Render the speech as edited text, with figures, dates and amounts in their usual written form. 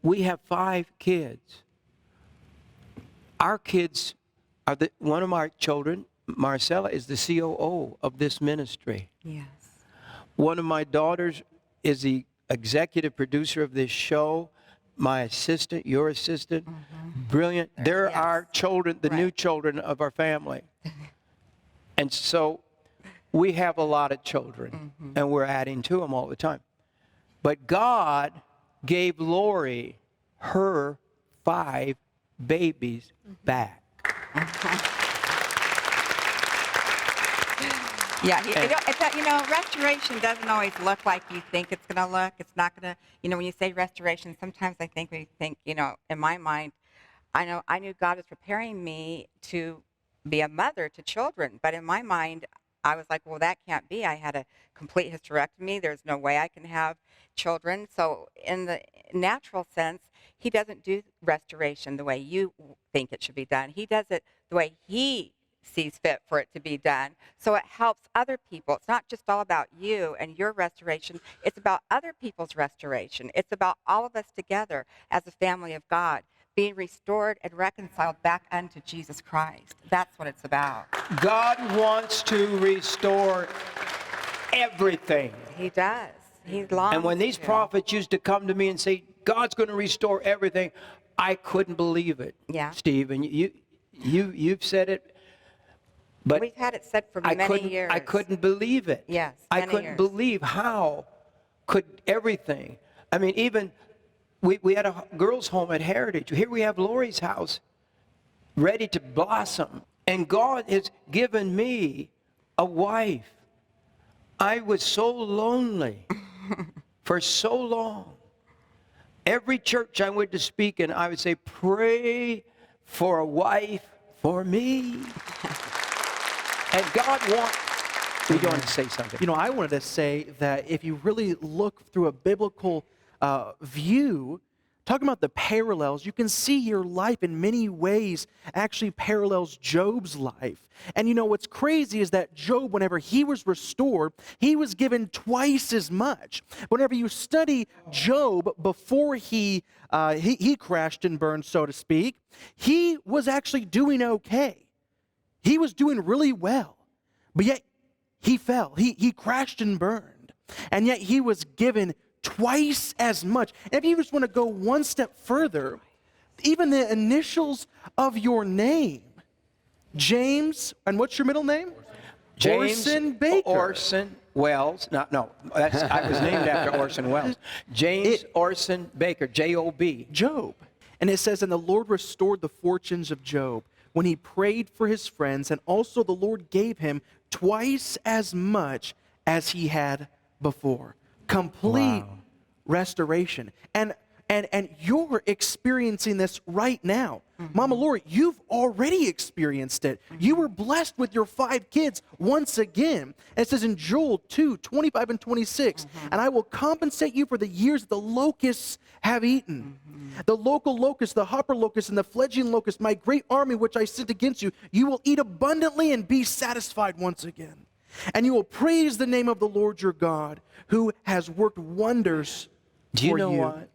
we have 5 kids. Our kids are one of our children, Marcella, is the COO of this ministry. Yes. One of my daughters is the executive producer of this show. My assistant, your assistant, brilliant. They're Yes. our children, the new children of our family. And so we have a lot of children, and we're adding to them all the time. But God gave Lori her 5 babies back. Yeah, restoration doesn't always look like you think it's going to look. It's not going to, when you say restoration, sometimes I think we think, in my mind, I knew God was preparing me to be a mother to children. But in my mind, I was like, well, that can't be. I had a complete hysterectomy. There's no way I can have children. So in the natural sense, he doesn't do restoration the way you think it should be done. He does it the way he sees fit for it to be done. So it helps other people. It's not just all about you and your restoration. It's about other people's restoration. It's about all of us together as a family of God being restored and reconciled back unto Jesus Christ. That's what it's about. God wants to restore everything. He does. He longs And when these to. prophets used to come to me and say, God's going to restore everything, I couldn't believe it. Yeah. Steve, and you've said it, but we've had it said for many years. I couldn't believe it. Yes, I many couldn't years. believe how could everything. I mean, even we had a girls' home at Heritage. Here we have Lori's house ready to blossom. And God has given me a wife. I was so lonely for so long. Every church I went to speak in, I would say, pray for a wife for me. And God wants... You want to say something? I wanted to say that if you really look through a biblical view, talking about the parallels, you can see your life in many ways actually parallels Job's life. And what's crazy is that Job, whenever he was restored, he was given twice as much. Whenever you study Job before he crashed and burned, so to speak, he was actually doing okay. He was doing really well. But yet he fell. He crashed and burned. And yet he was given twice as much. And if you just want to go one step further, even the initials of your name, James, and what's your middle name? James Orson Baker. Orson Welles. No, I was named after Orson Welles. James Orson Baker, J-O-B. Job. And it says, and the Lord restored the fortunes of Job when he prayed for his friends, and also the Lord gave him twice as much as he had before. Complete restoration. And you're experiencing this right now. Mama Lori, you've already experienced it. You were blessed with your 5 kids once again. And it says in Joel 2:25 and 26, and I will compensate you for the years that the locusts have eaten. The local locust, the hopper locust, and the fledgling locust, my great army which I sent against you, you will eat abundantly and be satisfied once again. And you will praise the name of the Lord your God, who has worked wonders for you. Do you know what?